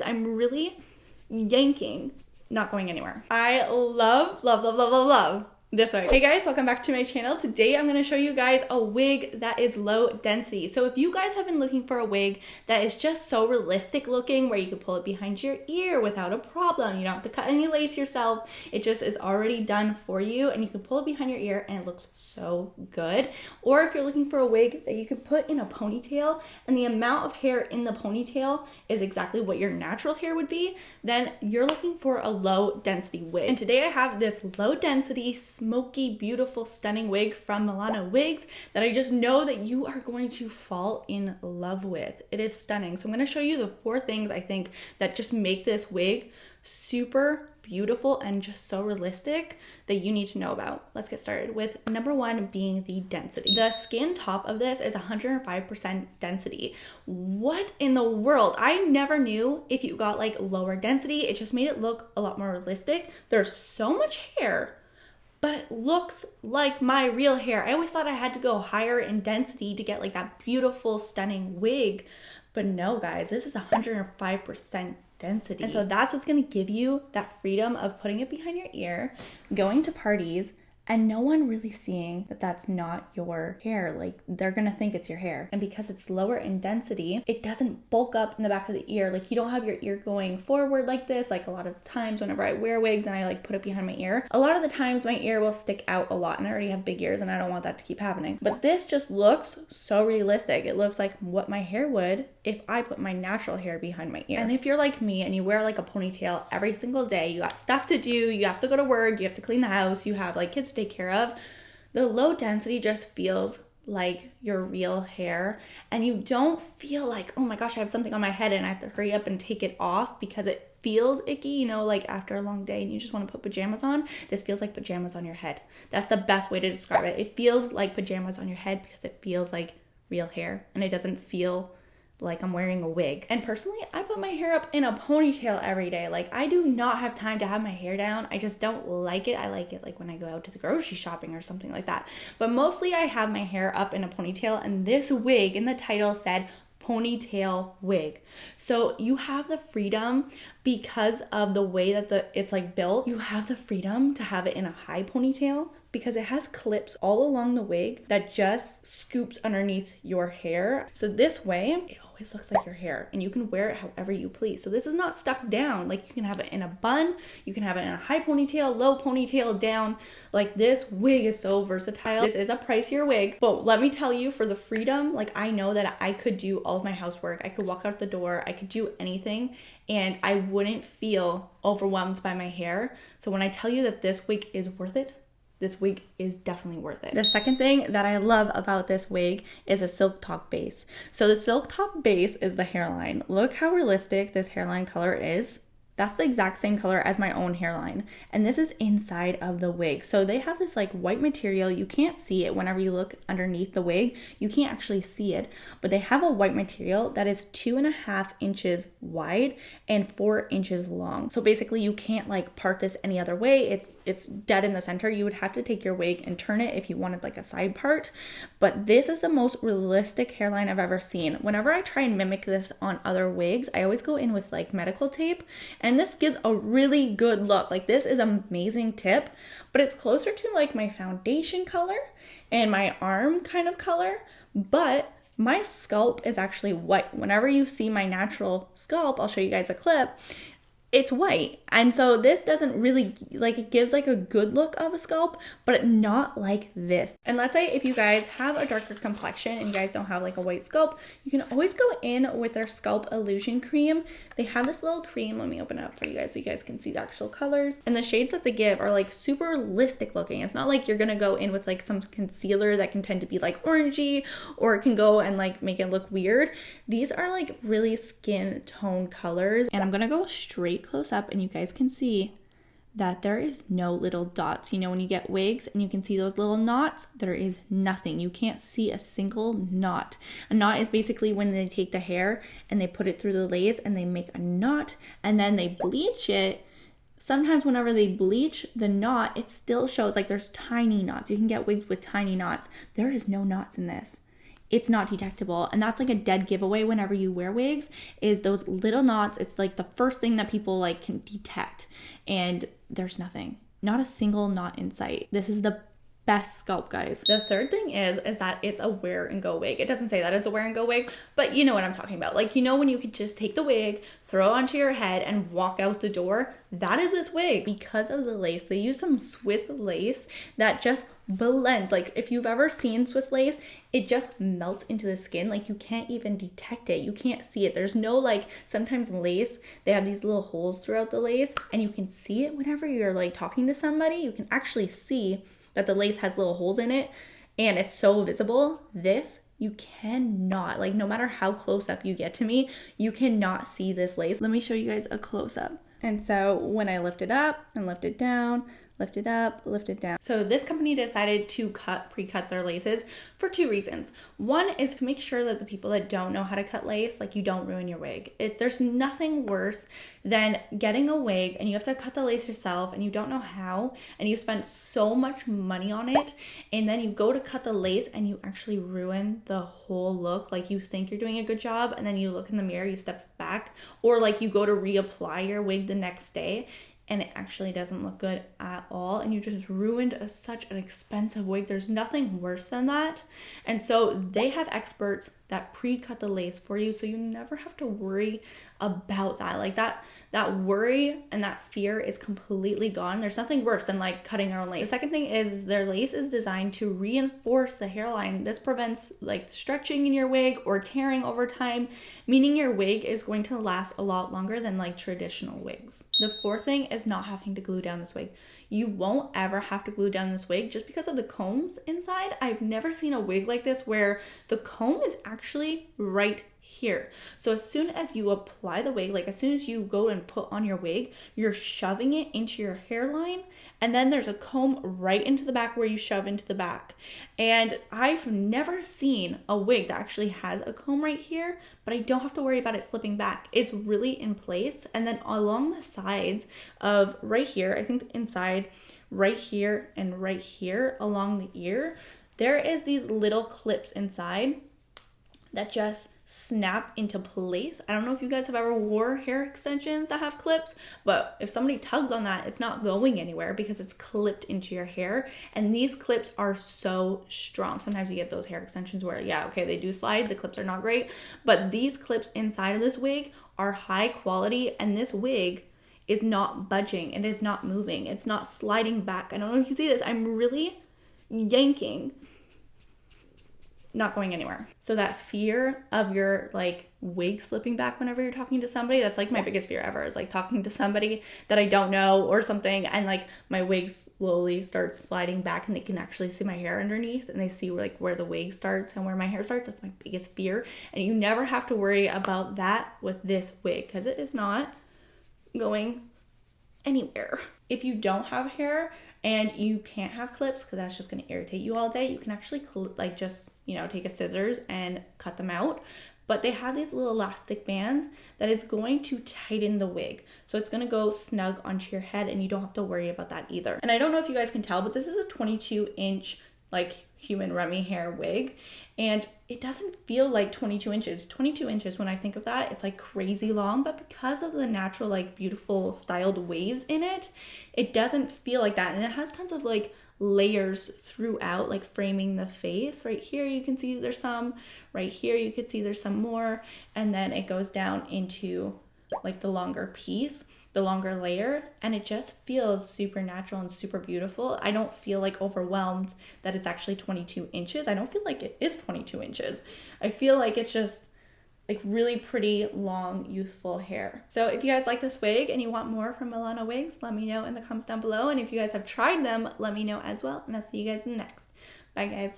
I'm really yanking, not going anywhere. I love, love, love, love, love, love this wig. Hey guys, welcome back to my channel. Today I'm going to show you guys a wig that is low density. So if you guys have been looking for a wig that is just so realistic looking, where you can pull it behind your ear without a problem, you don't have to cut any lace yourself, it just is already done for you and you can pull it behind your ear and it looks so good. Or if you're looking for a wig that you can put in a ponytail and the amount of hair in the ponytail is exactly what your natural hair would be, then you're looking for a low density wig. And today I have this low density, smoky, beautiful, stunning wig from Milano Wigs that I just know that you are going to fall in love with. It is stunning. So I'm going to show you the 4 things I think that just make this wig super beautiful and just so realistic that you need to know about. Let's get started with number 1 being the density. The skin top of this is 105% density. What in the world? I never knew if you got like lower density, it just made it look a lot more realistic. There's so much hair, but it looks like my real hair. I always thought I had to go higher in density to get like that beautiful, stunning wig. But no, guys, this is 105% density. And so that's what's gonna give you that freedom of putting it behind your ear, going to parties, and no one really seeing that that's not your hair. Like, they're gonna think it's your hair. And because it's lower in density, it doesn't bulk up in the back of the ear. Like, you don't have your ear going forward like this. Like, a lot of times whenever I wear wigs and I like put it behind my ear, a lot of the times my ear will stick out a lot, and I already have big ears and I don't want that to keep happening. But this just looks so realistic. It looks like what my hair would if I put my natural hair behind my ear. And if you're like me and you wear like a ponytail every single day, you got stuff to do, you have to go to work, you have to clean the house, you have like kids to take care of, the low density just feels like your real hair, and you don't feel like, oh my gosh, I have something on my head and I have to hurry up and take it off because it feels icky, you know, like after a long day and you just want to put pajamas on. This feels like pajamas on your head. That's the best way to describe it. It feels like pajamas on your head because it feels like real hair and it doesn't feel like I'm wearing a wig. And personally, I put my hair up in a ponytail every day. Like, I do not have time to have my hair down. I just don't like it. I like it like when I go out to the grocery shopping or something like that. But mostly I have my hair up in a ponytail, and this wig in the title said ponytail wig. So you have the freedom, because of the way that it's like built, you have the freedom to have it in a high ponytail because it has clips all along the wig that just scoops underneath your hair. So this way, it always looks like your hair and you can wear it however you please. So this is not stuck down. Like, you can have it in a bun, you can have it in a high ponytail, low ponytail, down. Like, this wig is so versatile. This is a pricier wig, but let me tell you, for the freedom, like, I know that I could do all of my housework. I could walk out the door, I could do anything, and I wouldn't feel overwhelmed by my hair. So when I tell you that this wig is worth it, this wig is definitely worth it. The second thing that I love about this wig is a silk top base. So the silk top base is the hairline. Look how realistic this hairline color is. That's the exact same color as my own hairline. And this is inside of the wig. So they have this like white material. You can't see it whenever you look underneath the wig. You can't actually see it. But they have a white material that is 2.5 inches wide and 4 inches long. So basically you can't like part this any other way. It's dead in the center. You would have to take your wig and turn it if you wanted like a side part. But this is the most realistic hairline I've ever seen. Whenever I try and mimic this on other wigs, I always go in with like medical tape. And this gives a really good look. Like, this is an amazing tip, but it's closer to like my foundation color and my arm kind of color, but my scalp is actually white. Whenever you see my natural scalp, I'll show you guys a clip, it's white. And so this doesn't really, like, it gives like a good look of a scalp, but not like this. And let's say if you guys have a darker complexion and you guys don't have like a white scalp, you can always go in with their scalp illusion cream. They have this little cream. Let me open it up for you guys so you guys can see the actual colors. And the shades that they give are like super realistic looking. It's not like you're gonna go in with like some concealer that can tend to be like orangey, or it can go and like make it look weird. These are like really skin tone colors. And I'm gonna go straight close up and you guys can see that there is no little dots. You know, when you get wigs and you can see those little knots, there is nothing. You can't see a single knot. A knot is basically when they take the hair and they put it through the lace and they make a knot and then they bleach it. Sometimes whenever they bleach the knot, it still shows like there's tiny knots. You can get wigs with tiny knots. There is no knots in this. it's not detectable. And that's like a dead giveaway whenever you wear wigs, is those little knots. It's like the first thing that people like can detect, and there's nothing, not a single knot in sight. This is the best sculpt, guys. The third thing is that it's a wear and go wig. It doesn't say that it's a wear and go wig, but you know what I'm talking about. Like, you know, when you could just take the wig, throw it onto your head and walk out the door, that is this wig. Because of the lace, they use some Swiss lace that just blends. Like, if you've ever seen Swiss lace, it just melts into the skin. Like, you can't even detect it. You can't see it. There's no, like, sometimes lace, they have these little holes throughout the lace, and you can see it whenever you're like talking to somebody. You can actually see that the lace has little holes in it, and it's so visible. This, you cannot, like, no matter how close up you get to me, you cannot see this lace. Let me show you guys a close up. And so when I lift it up and lift it down, lift it up, lift it down. So this company decided to pre-cut their laces for two reasons. One is to make sure that the people that don't know how to cut lace, like, you don't ruin your wig. There's nothing worse than getting a wig and you have to cut the lace yourself and you don't know how, and you spend so much money on it, and then you go to cut the lace and you actually ruin the whole look. Like, you think you're doing a good job, and then you look in the mirror, you step back, or like you go to reapply your wig the next day and it actually doesn't look good at all, and you just ruined such an expensive wig. There's nothing worse than that. And so they have experts that pre-cut the lace for you, so you never have to worry about that. Like, that worry and that fear is completely gone. There's nothing worse than like cutting your own lace. The second thing is their lace is designed to reinforce the hairline. This prevents like stretching in your wig or tearing over time, meaning your wig is going to last a lot longer than like traditional wigs. The fourth thing is not having to glue down this wig. You won't ever have to glue down this wig just because of the combs inside. I've never seen a wig like this where the comb is actually right here. So as soon as you apply the wig, like as soon as you go and put on your wig, you're shoving it into your hairline, and then there's a comb right into the back where you shove into the back. And I've never seen a wig that actually has a comb right here, but I don't have to worry about it slipping back. It's really in place. And then along the sides of right here, I think inside right here and right here along the ear, there is these little clips inside that just snap into place. I don't know if you guys have ever wore hair extensions that have clips, but if somebody tugs on that, it's not going anywhere because it's clipped into your hair. And these clips are so strong. Sometimes you get those hair extensions where, yeah, okay, they do slide, the clips are not great, but these clips inside of this wig are high quality, and this wig is not budging. It is not moving. It's not sliding back. I don't know if you see this. I'm really yanking, not going anywhere. So that fear of your like wig slipping back whenever you're talking to somebody, that's like my biggest fear ever, is like talking to somebody that I don't know or something, and like my wig slowly starts sliding back and they can actually see my hair underneath, and they see like where the wig starts and where my hair starts. That's my biggest fear. And you never have to worry about that with this wig because it is not going anywhere. If you don't have hair and you can't have clips because that's just going to irritate you all day, you can actually like just, you know, take a scissors and cut them out. But they have these little elastic bands that is going to tighten the wig. So it's going to go snug onto your head, and you don't have to worry about that either. And I don't know if you guys can tell, but this is a 22-inch like human Remy hair wig, and it doesn't feel like 22 inches. 22 inches, when I think of that, it's like crazy long, but because of the natural like beautiful styled waves in it, it doesn't feel like that. And it has tons of like layers throughout, like framing the face. Right here you can see there's some, right here you could see there's some more, and then it goes down into like the longer piece, the longer layer, and it just feels super natural and super beautiful. I don't feel like overwhelmed that it's actually 22 inches. I don't feel like it is 22 inches. I feel like it's just like really pretty long youthful hair. So if you guys like this wig and you want more from Milano Wigs, let me know in the comments down below. And if you guys have tried them, let me know as well, and I'll see you guys in the next. Bye guys.